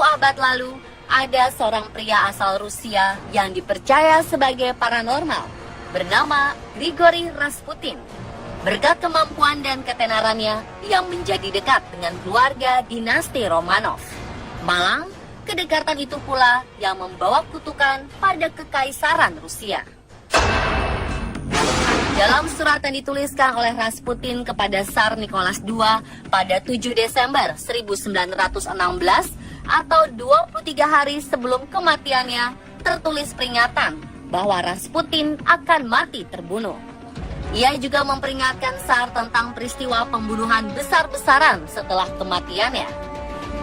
abad lalu, ada seorang pria asal Rusia yang dipercaya sebagai paranormal bernama Grigori Rasputin. Berkat kemampuan dan ketenarannya, ia menjadi dekat dengan keluarga dinasti Romanov. Malang, kedekatan itu pula yang membawa kutukan pada kekaisaran Rusia. Dalam surat yang dituliskan oleh Rasputin kepada Tsar Nicholas II pada 7 Desember 1916 atau 23 hari sebelum kematiannya, tertulis peringatan bahwa Rasputin akan mati terbunuh. Ia juga memperingatkan Tsar tentang peristiwa pembunuhan besar-besaran setelah kematiannya.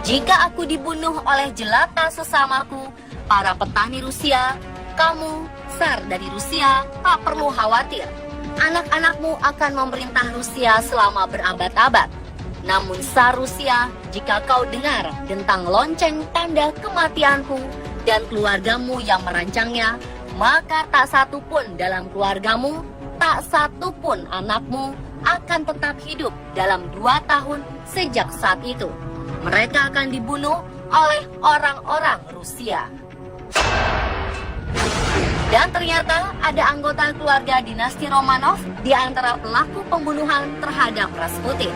Jika aku dibunuh oleh jelata sesamaku, para petani Rusia, kamu, Tsar dari Rusia, tak perlu khawatir. Anak-anakmu akan memerintah Rusia selama berabad-abad. Namun Tsar Rusia, jika kau dengar tentang lonceng tanda kematianku dan keluargamu yang merancangnya, maka tak satu pun dalam keluargamu, tak satu pun anakmu akan tetap hidup dalam 2 tahun sejak saat itu. Mereka akan dibunuh oleh orang-orang Rusia. Dan ternyata ada anggota keluarga dinasti Romanov di antara pelaku pembunuhan terhadap Rasputin.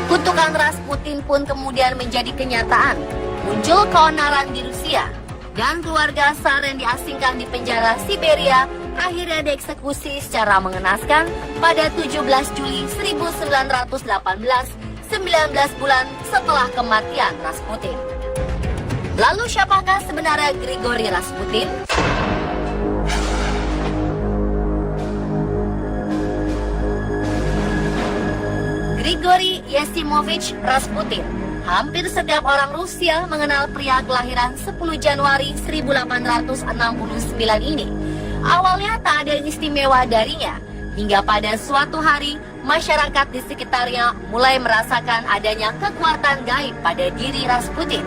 Kutukan Rasputin pun kemudian menjadi kenyataan. Muncul keonaran di Rusia, dan keluarga Tsar yang diasingkan di penjara Siberia akhirnya dieksekusi secara mengenaskan pada 17 Juli 1918, 19 bulan setelah kematian Rasputin. Lalu siapakah sebenarnya Grigori Rasputin? Grigori Yasimovich Rasputin. Hampir setiap orang Rusia mengenal pria kelahiran 10 Januari 1869 ini. Awalnya tak ada yang istimewa darinya, hingga pada suatu hari masyarakat di sekitarnya mulai merasakan adanya kekuatan gaib pada diri Rasputin.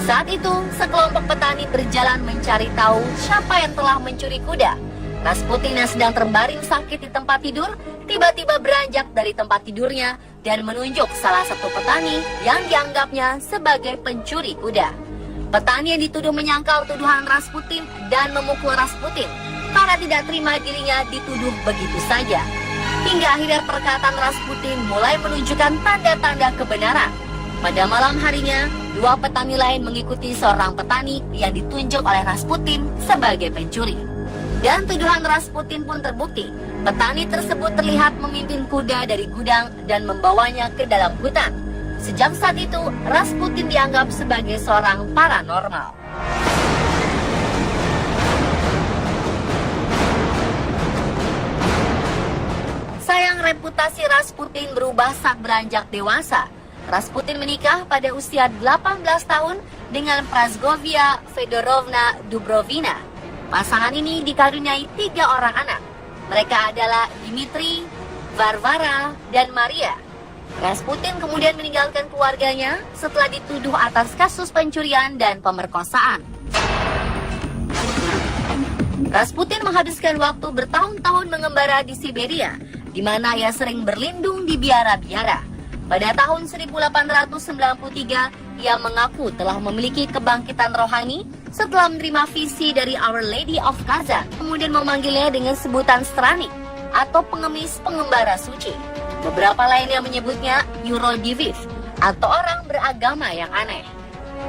Saat itu, sekelompok petani berjalan mencari tahu siapa yang telah mencuri kuda. Rasputin yang sedang terbaring sakit di tempat tidur, tiba-tiba beranjak dari tempat tidurnya dan menunjuk salah satu petani yang dianggapnya sebagai pencuri kuda. Petani yang dituduh menyangkal tuduhan Rasputin dan memukul Rasputin karena tidak terima dirinya dituduh begitu saja. Hingga akhirnya perkataan Rasputin mulai menunjukkan tanda-tanda kebenaran. Pada malam harinya, 2 petani lain mengikuti seorang petani yang ditunjuk oleh Rasputin sebagai pencuri. Dan tuduhan Rasputin pun terbukti. Petani tersebut terlihat memimpin kuda dari gudang dan membawanya ke dalam hutan. Sejak saat itu, Rasputin dianggap sebagai seorang paranormal. Sayang, reputasi Rasputin berubah saat beranjak dewasa. Rasputin menikah pada usia 18 tahun dengan Praskovia Fedorovna Dubrovina. Pasangan ini dikaruniai 3 orang anak. Mereka adalah Dmitri, Varvara, dan Maria. Rasputin kemudian meninggalkan keluarganya setelah dituduh atas kasus pencurian dan pemerkosaan. Rasputin menghabiskan waktu bertahun-tahun mengembara di Siberia, di mana ia sering berlindung di biara-biara. Pada tahun 1893, ia mengaku telah memiliki kebangkitan rohani setelah menerima visi dari Our Lady of Kazan, kemudian memanggilnya dengan sebutan Stranik atau pengemis pengembara suci. Beberapa lainnya menyebutnya Eurodiviv atau orang beragama yang aneh.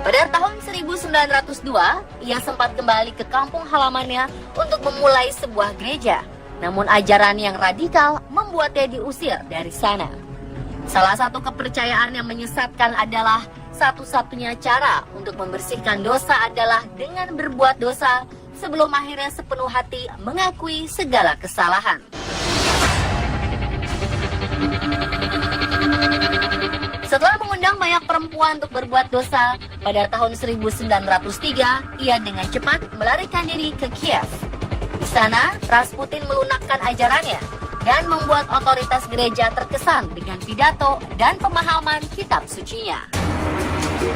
Pada tahun 1902, ia sempat kembali ke kampung halamannya untuk memulai sebuah gereja. Namun ajaran yang radikal membuatnya diusir dari sana. Salah satu kepercayaan yang menyesatkan adalah satu-satunya cara untuk membersihkan dosa adalah dengan berbuat dosa sebelum akhirnya sepenuh hati mengakui segala kesalahan. Setelah mengundang banyak perempuan untuk berbuat dosa, pada tahun 1903 ia dengan cepat melarikan diri ke Kiev. Di sana, Rasputin melunakkan ajarannya dan membuat otoritas gereja terkesan dengan pidato dan pemahaman kitab sucinya.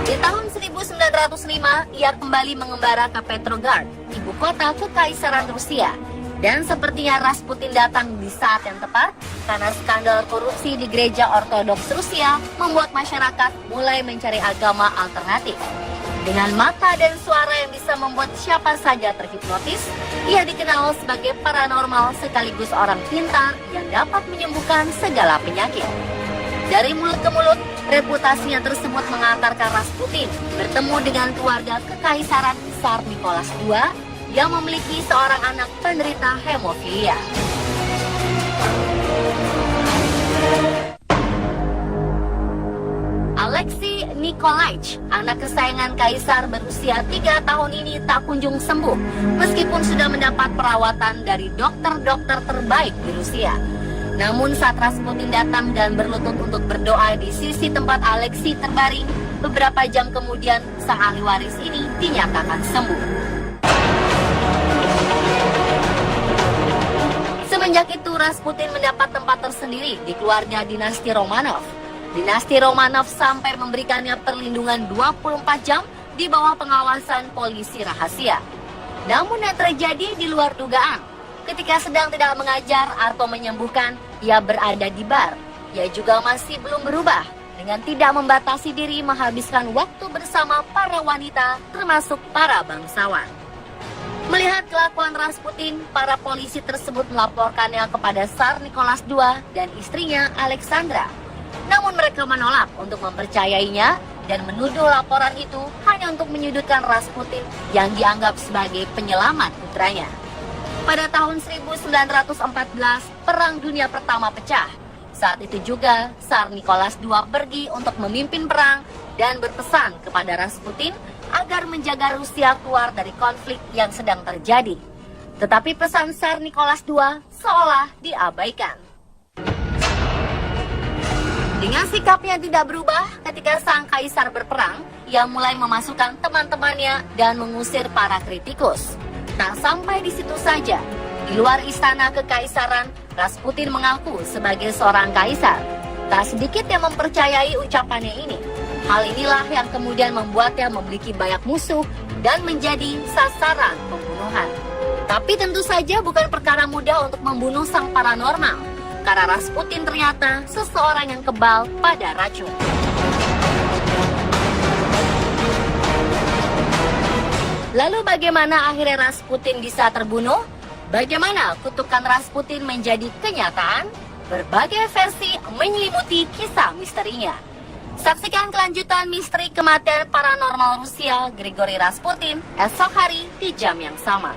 Di tahun 1905, ia kembali mengembara ke Petrograd, ibu kota Kekaisaran Rusia. Dan sepertinya Rasputin datang di saat yang tepat, karena skandal korupsi di gereja Ortodoks Rusia membuat masyarakat mulai mencari agama alternatif. Dengan mata dan suara yang bisa membuat siapa saja terhipnotis, ia dikenal sebagai paranormal sekaligus orang pintar yang dapat menyembuhkan segala penyakit. Dari mulut ke mulut, reputasinya tersebut mengantarkan Rasputin bertemu dengan keluarga kekaisaran Tsar Nicholas II yang memiliki seorang anak penderita hemofilia. Alexei Nikolaich, anak kesayangan kaisar berusia 3 tahun ini tak kunjung sembuh meskipun sudah mendapat perawatan dari dokter-dokter terbaik di Rusia. Namun saat Rasputin datang dan berlutut untuk berdoa di sisi tempat Alexei terbaring, beberapa jam kemudian sang ahli waris ini dinyatakan sembuh. Semenjak itu Rasputin mendapat tempat tersendiri di keluarga dinasti Romanov. Dinasti Romanov sampai memberikannya perlindungan 24 jam di bawah pengawasan polisi rahasia. Namun yang terjadi di luar dugaan. Ketika sedang tidak mengajar atau menyembuhkan, ia berada di bar. Ia juga masih belum berubah dengan tidak membatasi diri menghabiskan waktu bersama para wanita termasuk para bangsawan. Melihat kelakuan Rasputin, para polisi tersebut melaporkannya kepada Tsar Nicholas II dan istrinya Alexandra. Namun mereka menolak untuk mempercayainya dan menuduh laporan itu hanya untuk menyudutkan Rasputin yang dianggap sebagai penyelamat putranya. Pada tahun 1914, Perang Dunia Pertama pecah. Saat itu juga, Tsar Nicholas II pergi untuk memimpin perang dan berpesan kepada Rasputin agar menjaga Rusia keluar dari konflik yang sedang terjadi. Tetapi pesan Tsar Nicholas II seolah diabaikan. Dengan sikapnya tidak berubah ketika sang kaisar berperang, ia mulai memasukkan teman-temannya dan mengusir para kritikus. Tak sampai di situ saja, di luar istana kekaisaran, Rasputin mengaku sebagai seorang kaisar. Tak sedikit yang mempercayai ucapannya ini. Hal inilah yang kemudian membuatnya memiliki banyak musuh dan menjadi sasaran pembunuhan. Tapi tentu saja bukan perkara mudah untuk membunuh sang paranormal, karena Rasputin ternyata seseorang yang kebal pada racun. Lalu bagaimana akhirnya Rasputin bisa terbunuh? Bagaimana kutukan Rasputin menjadi kenyataan? Berbagai versi menyelimuti kisah misterinya. Saksikan kelanjutan misteri kematian paranormal Rusia Grigori Rasputin esok hari di jam yang sama.